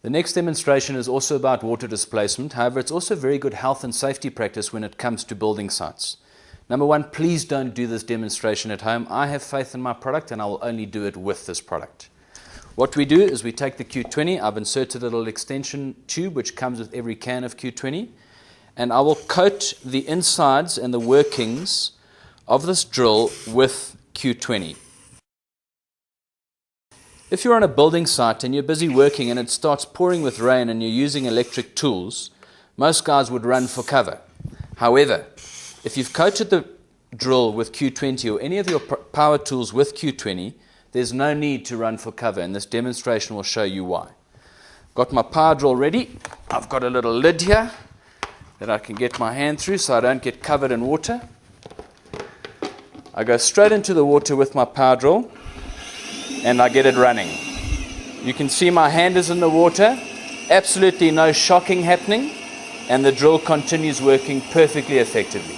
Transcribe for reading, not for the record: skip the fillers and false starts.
The next demonstration is also about water displacement. However, it's also very good health and safety practice when it comes to building sites. Number one, please don't do this demonstration at home. I have faith in my product and I will only do it with this product. What we do is we take the Q20, I've inserted a little extension tube which comes with every can of Q20, and I will coat the insides and the workings of this drill with Q20. If you're on a building site and you're busy working and it starts pouring with rain and you're using electric tools, most guys would run for cover. However, if you've coated the drill with Q20 or any of your power tools with Q20, there's no need to run for cover, and this demonstration will show you why. Got my power drill ready. I've got a little lid here that I can get my hand through so I don't get covered in water. I go straight into the water with my power drill and I get it running. You can see my hand is in the water, absolutely no shocking happening, and the drill continues working perfectly effectively.